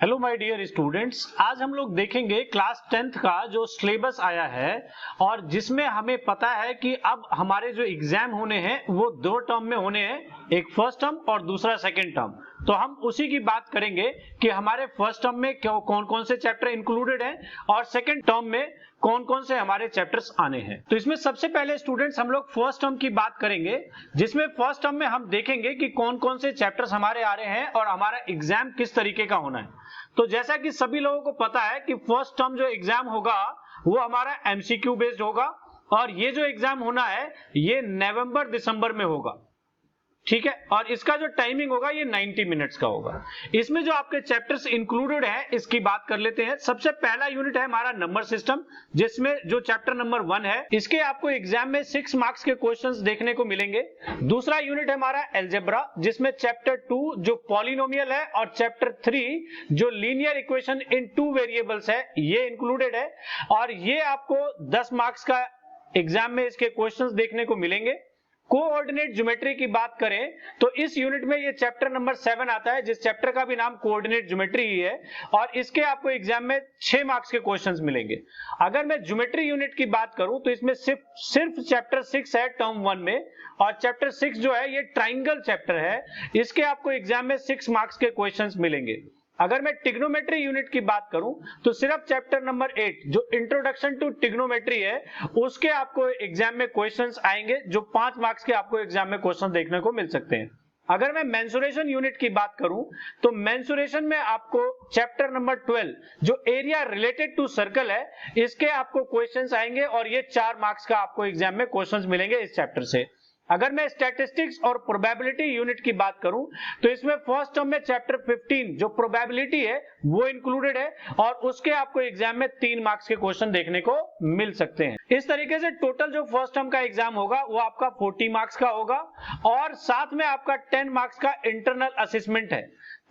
Hello my dear students, आज हम लोग देखेंगे क्लास 10th का जो सिलेबस आया है और जिसमें हमें पता है कि अब हमारे जो एग्जाम होने हैं वो दो टर्म में होने हैं, एक फर्स्ट टर्म और दूसरा सेकंड टर्म। तो हम उसी की बात करेंगे कि हमारे फर्स्ट टर्म में कौन कौन से चैप्टर इंक्लूडेड हैं और सेकंड टर्म में कौन कौन से हमारे चैप्टर्स आने हैं। तो इसमें सबसे पहले स्टूडेंट्स हम लोग फर्स्ट टर्म की बात करेंगे, जिसमें फर्स्ट टर्म में हम देखेंगे कि कौन कौन से चैप्टर्स हमारे आ रहे हैं और हमारा एग्जाम किस तरीके का होना है। तो जैसा कि सभी लोगों को पता है कि फर्स्ट टर्म जो एग्जाम होगा वो हमारा एमसीक्यू बेस्ड होगा और ये जो एग्जाम होना है ये नवंबर दिसंबर में होगा, ठीक है। और इसका जो टाइमिंग होगा ये 90 मिनट्स का होगा। इसमें जो आपके चैप्टर्स इंक्लूडेड हैं इसकी बात कर लेते हैं। सबसे पहला यूनिट है हमारा नंबर सिस्टम, जिसमें जो चैप्टर नंबर 1 है इसके आपको एग्जाम में 6 मार्क्स के क्वेश्चंस देखने को मिलेंगे। दूसरा यूनिट है हमारा अलजेब्रा, जिसमें चैप्टर 2 जो पॉलिनोमियल है और चैप्टर 3 जो लीनियर इक्वेशन इन 2 वेरिएबल्स है ये इंक्लूडेड है और ये आपको 10 मार्क्स का एग्जाम में इसके क्वेश्चंस देखने को मिलेंगे। कोऑर्डिनेट ज्योमेट्री की बात करें तो इस यूनिट में ये चैप्टर नंबर 7 आता है, जिस चैप्टर का भी नाम कोऑर्डिनेट ज्योमेट्री ही है और इसके आपको एग्जाम में 6 मार्क्स के क्वेश्चंस मिलेंगे। अगर मैं ज्योमेट्री यूनिट की बात करूं तो इसमें सिर्फ चैप्टर 6 है टर्म 1 में और चैप्टर 6 जो है ये ट्राइंगल चैप्टर है, इसके आपको एग्जाम में 6 मार्क्स के क्वेश्चंस मिलेंगे। अगर मैं ट्रिग्नोमेट्री यूनिट की बात करूं तो सिर्फ चैप्टर नंबर 8 जो इंट्रोडक्शन टू ट्रिग्नोमेट्री है उसके आपको एग्जाम में क्वेश्चंस आएंगे, जो 5 मार्क्स के आपको एग्जाम में क्वेश्चन देखने को मिल सकते हैं। अगर मैं मेंसुरेशन यूनिट की बात करूं तो मेंसुरेशन में आपको चैप्टर नंबर 12 जो एरिया रिलेटेड टू सर्कल है इसके आपको क्वेश्चंस आएंगे और ये 4 मार्क्स का आपको एग्जाम में क्वेश्चंस मिलेंगे इस चैप्टर से। अगर मैं स्टैटिस्टिक्स और प्रोबेबिलिटी यूनिट की बात करूं तो इसमें फर्स्ट टर्म में चैप्टर 15 जो प्रोबेबिलिटी है वो इंक्लूडेड है और उसके आपको एग्जाम में 3 मार्क्स के क्वेश्चन देखने को मिल सकते हैं। इस तरीके से टोटल जो फर्स्ट टर्म का एग्जाम होगा वो आपका 40 मार्क्स का होगा और साथ में आपका 10 मार्क्स का इंटरनल असेसमेंट है,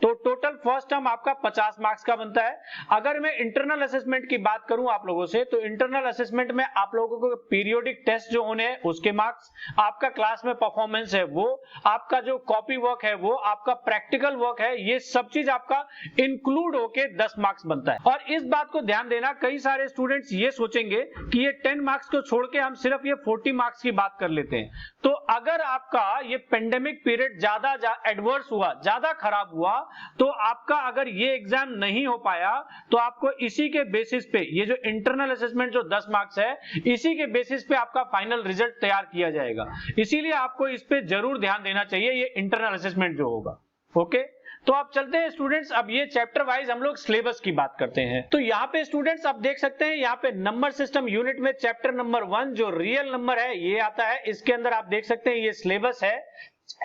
तो टोटल फर्स्ट टर्म आपका 50 मार्क्स का बनता है। अगर मैं इंटरनल असेसमेंट की बात करूं आप लोगों से तो इंटरनल असेसमेंट में आप लोगों को पीरियोडिक टेस्ट जो होने हैं उसके मार्क्स, आपका क्लास में परफॉर्मेंस है वो, आपका जो कॉपी वर्क है वो, आपका प्रैक्टिकल वर्क है, ये सब चीज आपका इंक्लूड होके 10 मार्क्स बनता है। और इस बात को ध्यान देना, कई सारे स्टूडेंट्स ये सोचेंगे कि ये 10 मार्क्स को छोड़ के हम सिर्फ ये 40 मार्क्स की बात कर लेते हैं। तो अगर आपका ये पेंडेमिक पीरियड ज्यादा एडवर्स हुआ, ज्यादा खराब हुआ, तो आपका अगर ये एग्जाम नहीं हो पाया तो आपको इसी के बेसिस पे ये जो इंटरनल असेसमेंट जो 10 मार्क्स है इसी के बेसिस पे आपका फाइनल रिजल्ट तैयार किया जाएगा। इसीलिए आपको इस पे जरूर ध्यान देना चाहिए, ये इंटरनल असेसमेंट जो होगा। ओके, तो आप चलते हैं स्टूडेंट्स, अब ये चैप्टर वाइज हम लोग सिलेबस की बात करते हैं। तो यहाँ पे स्टूडेंट्स आप देख सकते हैं यहाँ पे नंबर सिस्टम यूनिट में चैप्टर नंबर 1 जो रियल नंबर है ये आता है, इसके अंदर आप देख सकते हैं ये सिलेबस है।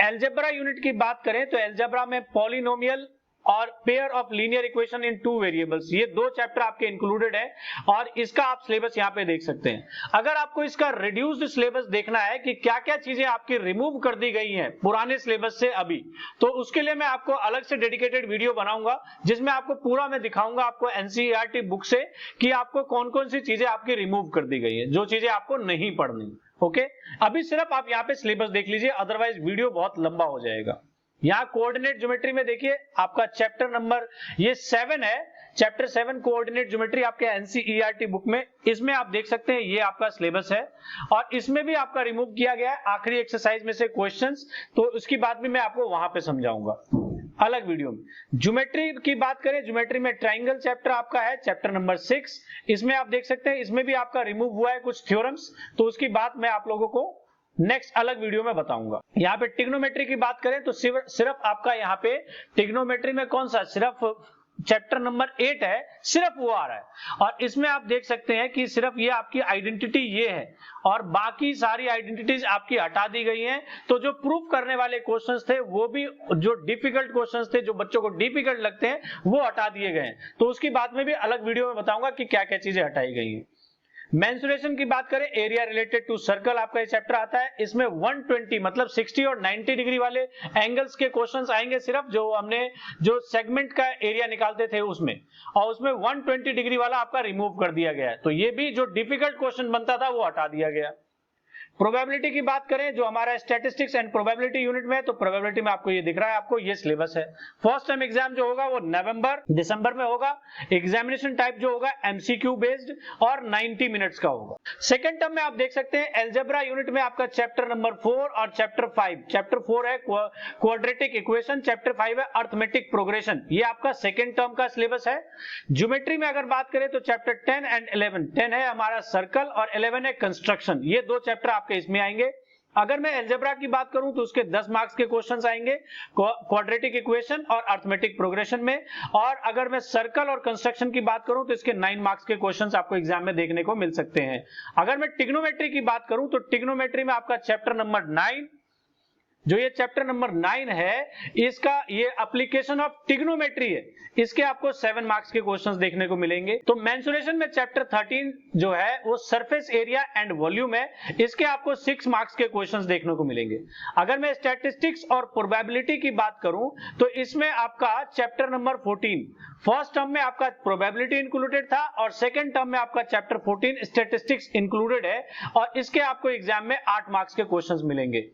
अलजेब्रा यूनिट की बात करें तो अलजेब्रा में पॉलिनोमियल और pair of linear equation in 2 variables, ये 2 चैप्टर आपके इंक्लूडेड है और इसका आप सिलेबस यहाँ पे देख सकते हैं। अगर आपको इसका रिड्यूस्ड सिलेबस देखना है कि क्या क्या चीजें आपकी रिमूव कर दी गई हैं पुराने सिलेबस से अभी, तो उसके लिए मैं आपको अलग से डेडिकेटेड वीडियो बनाऊंगा जिसमें आपको पूरा मैं दिखाऊंगा आपको एनसीईआरटी बुक से कि आपको कौन कौन सी चीजें आपकी रिमूव कर दी गई है, जो चीजें आपको नहीं पढ़नी। ओके, अभी सिर्फ आप यहाँ पे सिलेबस देख लीजिए, अदरवाइज वीडियो बहुत लंबा हो जाएगा। यहाँ कोऑर्डिनेट ज्योमेट्री में देखिए आपका चैप्टर नंबर ये 7 है, चैप्टर 7 कोऑर्डिनेट ज्योमेट्री आपके एनसीईआरटी बुक में, इसमें आप देख सकते हैं ये आपका सिलेबस है और इसमें भी आपका रिमूव किया गया है आखिरी एक्सरसाइज में से क्वेश्चंस, तो उसकी बात भी मैं आपको वहां पे समझाऊंगा अलग वीडियो में। ज्योमेट्री की बात करें, ज्योमेट्री में ट्राइंगल चैप्टर आपका है चैप्टर नंबर 6, इसमें आप देख सकते हैं इसमें भी आपका रिमूव हुआ है कुछ थ्योरम्स, तो उसकी बात मैं आप लोगों को नेक्स्ट अलग वीडियो में बताऊंगा। यहाँ पे ट्रिग्नोमेट्री की बात करें तो सिर्फ आपका यहाँ पे ट्रिग्नोमेट्री में कौन सा सिर्फ चैप्टर नंबर 8 है, सिर्फ वो आ रहा है और इसमें आप देख सकते हैं कि सिर्फ ये आपकी आइडेंटिटी ये है और बाकी सारी आइडेंटिटीज आपकी हटा दी गई हैं। तो जो प्रूफ करने वाले क्वेश्चंस थे वो भी जो डिफिकल्ट क्वेश्चंस थे जो बच्चों को डिफिकल्ट लगते हैं वो हटा दिए गए हैं, तो उसकी बात में भी अलग वीडियो में बताऊंगा कि क्या क्या चीजें हटाई गई हैं। मेंसुरेशन की बात करें, एरिया रिलेटेड टू सर्कल आपका ये चैप्टर आता है, इसमें 120 मतलब 60 और 90 डिग्री वाले एंगल्स के क्वेश्चंस आएंगे, सिर्फ जो हमने जो सेगमेंट का एरिया निकालते थे उसमें, और उसमें 120 डिग्री वाला आपका रिमूव कर दिया गया है, तो ये भी जो डिफिकल्ट क्वेश्चन बनता था वो हटा दिया गया। प्रोबेबिलिटी की बात करें, जो हमारा स्टैटिस्टिक्स एंड प्रोबेबिलिटी यूनिट में है, तो प्रोबेबिलिटी में आपको ये दिख रहा है, आपको ये सिलेबस है। फर्स्ट टर्म एग्जाम जो होगा वो नवंबर दिसंबर में होगा। एग्जामिनेशन टाइप जो होगा एमसीक्यू बेस्ड और 90 मिनट्स का होगा। सेकंड टर्म में आप देख सकते हैं एल्जेब्रा यूनिट में आपका चैप्टर नंबर 4 और चैप्टर 5। चैप्टर 4 है क्वाड्रेटिक इक्वेशन, चैप्टर 5 है अर्थमेटिक प्रोग्रेशन। ये आपका सेकंड टर्म का सिलेबस है। ज्योमेट्री में अगर बात करें तो चैप्टर 10 एंड 11, 10 है हमारा सर्कल और 11 है कंस्ट्रक्शन। ये दो चैप्टर आपके इसमें आएंगे। अगर मैं अलजेब्रा की बात करूं तो उसके 10 मार्क्स के क्वेश्चंस आएंगे क्वाड्रेटिक इक्वेशन और अर्थमेटिक प्रोग्रेशन में। और अगर मैं सर्कल और कंस्ट्रक्शन की बात करूं तो इसके 9 मार्क्स के क्वेश्चंस आपको एग्जाम में देखने को मिल सकते हैं। अगर मैं ट्रिग्नोमेट्री की बात करूं तो ट्रिग्नोमेट्री में आपका चैप्टर नंबर 9, जो ये चैप्टर नंबर 9 है, इसका ये एप्लीकेशन ऑफ ट्रिग्नोमेट्री है, इसके आपको 7 मार्क्स के क्वेश्चंस देखने को मिलेंगे। तो मेंसुरेशन में चैप्टर 13 जो है वो सरफेस एरिया एंड वॉल्यूम है, इसके आपको 6 मार्क्स के क्वेश्चंस देखने को मिलेंगे। अगर मैं स्टैटिस्टिक्स और प्रोबेबिलिटी की बात करूं तो इसमें आपका चैप्टर नंबर 14, फर्स्ट टर्म में आपका प्रोबेबिलिटी इंक्लूडेड था और सेकंड टर्म में आपका चैप्टर 14 स्टैटिस्टिक्स इंक्लूडेड है, और इसके आपको एग्जाम में 8 मार्क्स के क्वेश्चंस मिलेंगे।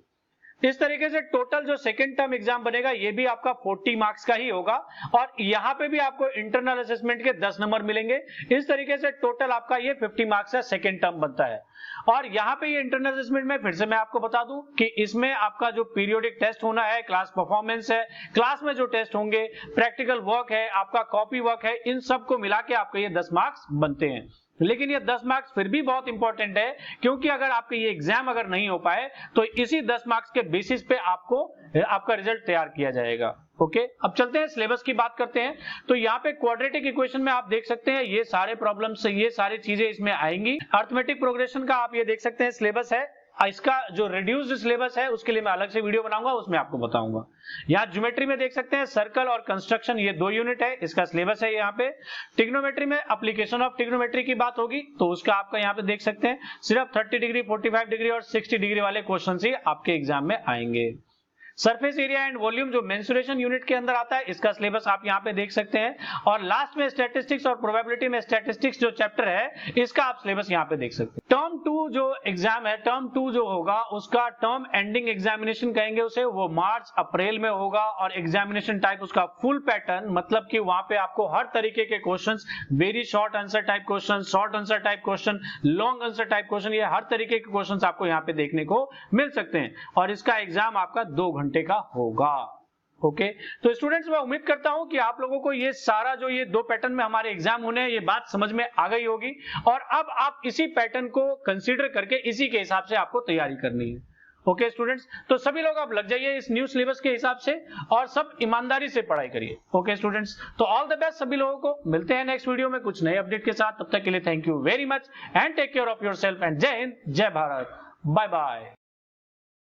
इस तरीके से टोटल जो सेकंड टर्म एग्जाम बनेगा ये भी आपका 40 मार्क्स का ही होगा, और यहाँ पे भी आपको इंटरनल असेसमेंट के 10 नंबर मिलेंगे। इस तरीके से टोटल आपका ये 50 मार्क्स का सेकंड टर्म बनता है। और यहाँ पे ये इंटरनल असेसमेंट में फिर से मैं आपको बता दूं कि इसमें आपका जो पीरियोडिक टेस्ट होना है, क्लास परफॉर्मेंस है, क्लास में जो टेस्ट होंगे, प्रैक्टिकल वर्क है, आपका कॉपी वर्क है, इन सबको मिला के आपके ये 10 मार्क्स बनते हैं। लेकिन ये 10 मार्क्स फिर भी बहुत इंपॉर्टेंट है, क्योंकि अगर आपके ये एग्जाम अगर नहीं हो पाए तो इसी 10 मार्क्स के बेसिस पे आपको आपका रिजल्ट तैयार किया जाएगा। ओके, अब चलते हैं सिलेबस की बात करते हैं। तो यहाँ पे क्वाड्रेटिक इक्वेशन में आप देख सकते हैं ये सारे प्रॉब्लम्स, ये सारी चीजें इसमें आएंगी। अर्थमेटिक प्रोग्रेशन का आप ये देख सकते हैं सिलेबस है। इसका जो रिड्यूस्ड सिलेबस है उसके लिए मैं अलग से वीडियो बनाऊंगा, उसमें आपको बताऊंगा। यहाँ ज्योमेट्री में देख सकते हैं सर्कल और कंस्ट्रक्शन, ये 2 यूनिट है, इसका सिलेबस है यहाँ पे। ट्रिग्नोमेट्री में एप्लीकेशन ऑफ ट्रिग्नोमेट्री की बात होगी तो उसका आपका यहाँ पे देख सकते हैं सिर्फ 30 डिग्री, 45 डिग्री और 60 डिग्री वाले क्वेश्चन ही आपके एग्जाम में आएंगे। सरफेस एरिया एंड वॉल्यूम जो मेंसुरेशन यूनिट के अंदर आता है, इसका सिलेबस आप यहाँ पे देख सकते हैं। और लास्ट में स्टैटिस्टिक्स और प्रोबेबिलिटी में स्टैटिस्टिक्स जो चैप्टर है, इसका आप सिलेबस यहाँ पे देख सकते हैं। टर्म 2 जो एग्जाम है, टर्म 2 जो होगा उसका टर्म एंडिंग एग्जामिनेशन कहेंगे उसे, वो मार्च अप्रैल में होगा। और एग्जामिनेशन टाइप उसका फुल पैटर्न, मतलब कि वहां पे आपको हर तरीके के questions, very short answer type question, short answer type question, long answer type question, ये हर तरीके के क्वेश्चंस आपको यहाँ पे देखने को मिल सकते हैं। और इसका एग्जाम आपका 2 घंटे का होगा। ओके, तो स्टूडेंट्स मैं उम्मीद करता हूं कि आप लोगों को ये सारा जो ये 2 पैटर्न में हमारे एग्जाम होने हैं, ये बात समझ में आ गई होगी। और अब आप इसी पैटर्न को कंसीडर करके इसी के हिसाब से आपको तैयारी करनी है। ओके स्टूडेंट्स, तो सभी लोग आप लग जाइए इस न्यू सिलेबस के हिसाब से और सब ईमानदारी से पढ़ाई करिए। ओके स्टूडेंट्स, तो ऑल द बेस्ट सभी लोगों को। मिलते हैं नेक्स्ट वीडियो में कुछ नए अपडेट के साथ। तब तक के लिए thank you very much and take care of yourself and Jai Hind, जय भारत, बाय बाय।